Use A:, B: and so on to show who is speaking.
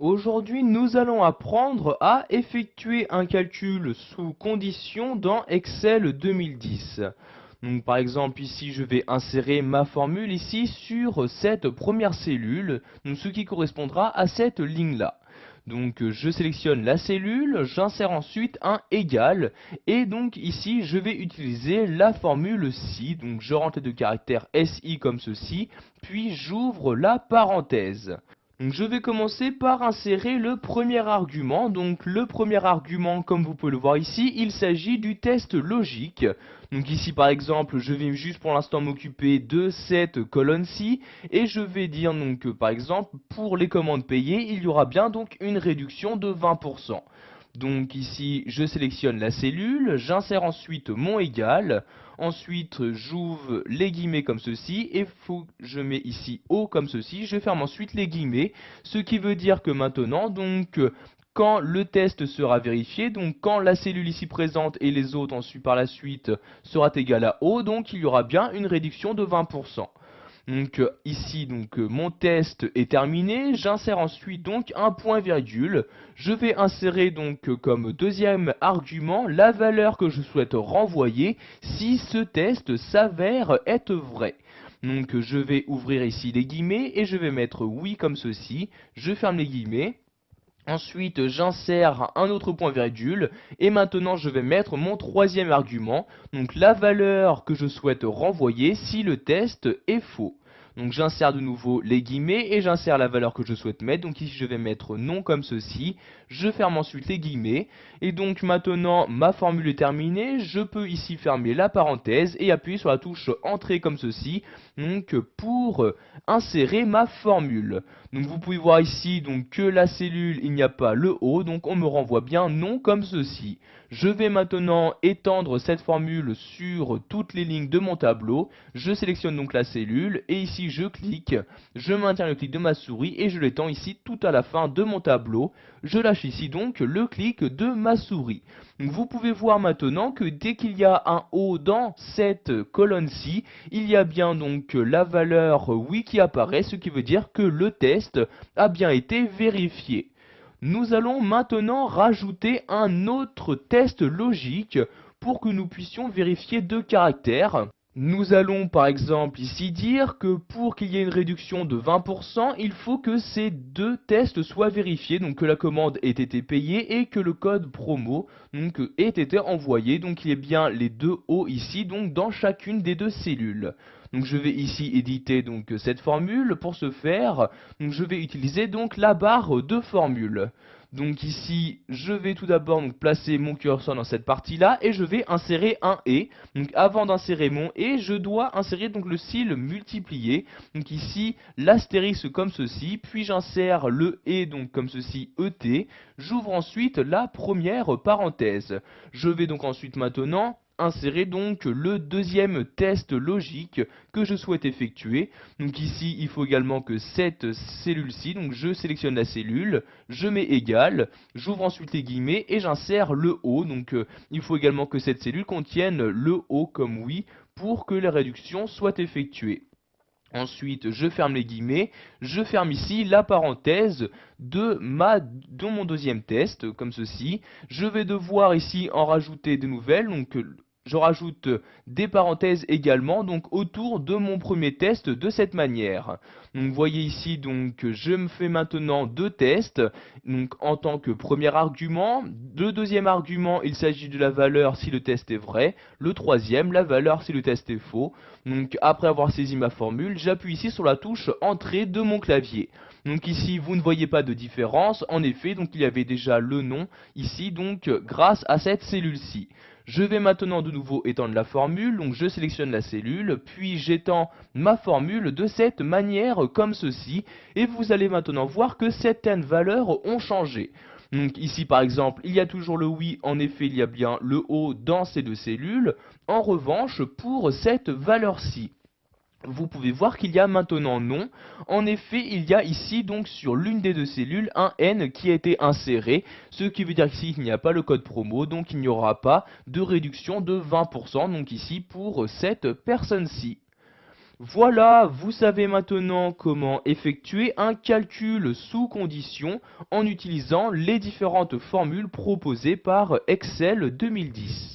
A: Aujourd'hui, nous allons apprendre à effectuer un calcul sous condition dans Excel 2010. Donc, par exemple, ici, je vais insérer ma formule ici sur cette première cellule, donc ce qui correspondra à cette ligne-là. Donc, je sélectionne la cellule, j'insère ensuite un égal, et donc ici, je vais utiliser la formule SI. Donc, je rentre les deux caractères SI comme ceci, puis j'ouvre la parenthèse. Donc je vais commencer par insérer le premier argument. Donc le premier argument, comme vous pouvez le voir ici, il s'agit du test logique. Donc ici par exemple, je vais juste pour l'instant m'occuper de cette colonne-ci et je vais dire donc que par exemple, pour les commandes payées, il y aura bien donc une réduction de 20%. Donc ici, je sélectionne la cellule, j'insère ensuite mon égal, ensuite j'ouvre les guillemets comme ceci, et je mets ici O comme ceci, je ferme ensuite les guillemets, ce qui veut dire que maintenant, donc, quand le test sera vérifié, donc quand la cellule ici présente et les autres ensuite par la suite sera égale à O, donc il y aura bien une réduction de 20%. Donc ici mon test est terminé, j'insère ensuite donc un point virgule, je vais insérer donc comme deuxième argument la valeur que je souhaite renvoyer si ce test s'avère être vrai. Donc je vais ouvrir ici les guillemets et je vais mettre oui comme ceci, je ferme les guillemets. Ensuite, j'insère un autre point virgule et maintenant je vais mettre mon troisième argument, donc la valeur que je souhaite renvoyer si le test est faux. Donc j'insère de nouveau les guillemets et j'insère la valeur que je souhaite mettre. Donc ici je vais mettre non comme ceci. Je ferme ensuite les guillemets. Et donc maintenant ma formule est terminée. Je peux ici fermer la parenthèse et appuyer sur la touche entrée comme ceci. Donc pour insérer ma formule. Donc vous pouvez voir ici donc que la cellule il n'y a pas le O. Donc on me renvoie bien non comme ceci. Je vais maintenant étendre cette formule sur toutes les lignes de mon tableau. Je sélectionne donc la cellule et ici je clique, je maintiens le clic de ma souris et je l'étends ici tout à la fin de mon tableau. Je lâche ici donc le clic de ma souris. Donc vous pouvez voir maintenant que dès qu'il y a un O dans cette colonne-ci, il y a bien donc la valeur oui qui apparaît, ce qui veut dire que le test a bien été vérifié. Nous allons maintenant rajouter un autre test logique pour que nous puissions vérifier deux caractères. Nous allons par exemple ici dire que pour qu'il y ait une réduction de 20%, il faut que ces deux tests soient vérifiés, donc que la commande ait été payée et que le code promo donc, ait été envoyé. Donc il y a bien les deux O ici, donc dans chacune des deux cellules. Donc je vais ici éditer donc cette formule. Pour ce faire, donc je vais utiliser donc la barre de formule. Donc ici, je vais tout d'abord placer mon curseur dans cette partie-là et je vais insérer un et. Donc avant d'insérer mon et, je dois insérer donc le sigle multiplié. Donc ici, l'astérisque comme ceci, puis j'insère le et donc comme ceci ET. J'ouvre ensuite la première parenthèse. Je vais donc ensuite maintenant insérer donc le deuxième test logique que je souhaite effectuer. Donc ici, il faut également que cette cellule-ci, donc je sélectionne la cellule, je mets égal, j'ouvre ensuite les guillemets et j'insère le O. Donc il faut également que cette cellule contienne le O comme oui pour que la réduction soit effectuée. Ensuite, je ferme les guillemets, je ferme ici la parenthèse de mon deuxième test, comme ceci. Je vais devoir ici en rajouter de nouvelles, donc je rajoute des parenthèses également, donc autour de mon premier test de cette manière. Donc vous voyez ici, donc je me fais maintenant deux tests, donc en tant que premier argument. Le deuxième argument, il s'agit de la valeur si le test est vrai. Le troisième, la valeur si le test est faux. Donc après avoir saisi ma formule, j'appuie ici sur la touche entrée de mon clavier. Donc ici vous ne voyez pas de différence, en effet donc il y avait déjà le nom ici donc grâce à cette cellule-ci. Je vais maintenant de nouveau étendre la formule, donc je sélectionne la cellule, puis j'étends ma formule de cette manière comme ceci, et vous allez maintenant voir que certaines valeurs ont changé. Donc ici par exemple, il y a toujours le oui, en effet il y a bien le O dans ces deux cellules. En revanche, pour cette valeur-ci, vous pouvez voir qu'il y a maintenant non. En effet, il y a ici donc sur l'une des deux cellules un N qui a été inséré, ce qui veut dire qu'ici il n'y a pas le code promo, donc il n'y aura pas de réduction de 20%, donc ici pour cette personne-ci. Voilà, vous savez maintenant comment effectuer un calcul sous condition en utilisant les différentes formules proposées par Excel 2010.